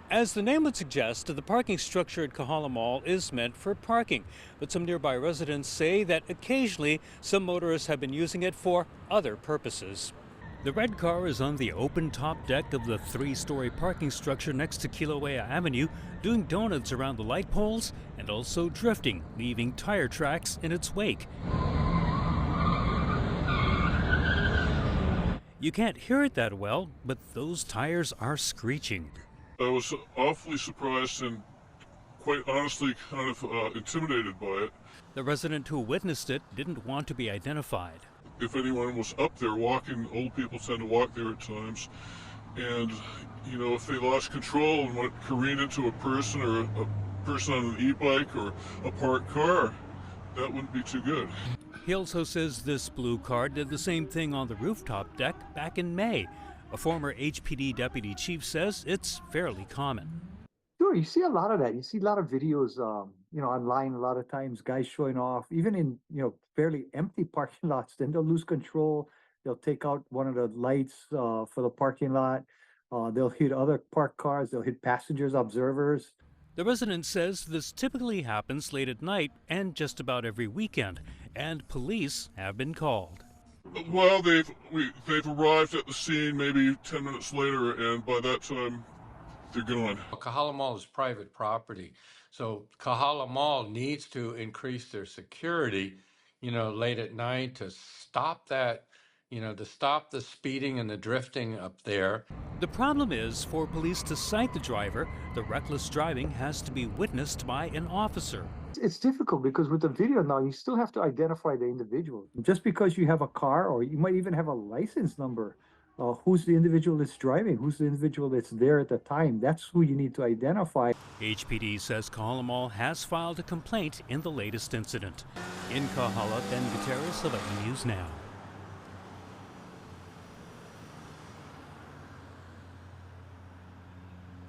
As the name would suggest, the parking structure at Kahala Mall is meant for parking, but some nearby residents say that occasionally some motorists have been using it for other purposes. The red car is on the open top deck of the three-story parking structure next to Kilauea Avenue, doing donuts around the light poles and also drifting, leaving tire tracks in its wake. You can't hear it that well, but those tires are screeching. I was awfully surprised and quite honestly kind of intimidated by it. The resident who witnessed it didn't want to be identified. If anyone was up there walking, old people tend to walk there at times, and if they lost control and went careened into a person or a person on an e-bike or a parked car, that wouldn't be too good. He also says this blue car did the same thing on the rooftop deck back in May. A former HPD deputy chief says it's fairly common. Sure, you see a lot of that. You see a lot of videos, online a lot of times, guys showing off, even in, fairly empty parking lots. Then they'll lose control. They'll take out one of the lights for the parking lot. They'll hit other parked cars. They'll hit passengers, observers. The resident says this typically happens late at night and just about every weekend, and police have been called. Well, they've arrived at the scene maybe 10 minutes later, and by that time, they're gone. Kahala Mall is private property, so Kahala Mall needs to increase their security, late at night to stop that, to stop the speeding and the drifting up there. The problem is, for police to cite the driver, the reckless driving has to be witnessed by an officer. It's difficult because with the video now, you still have to identify the individual. Just because you have a car, or you might even have a license number, who's the individual that's driving, who's the individual that's there at the time, that's who you need to identify. HPD says Kahala Mall has filed a complaint in the latest incident. In Kahala, Ben Gutierrez of 8 News Now.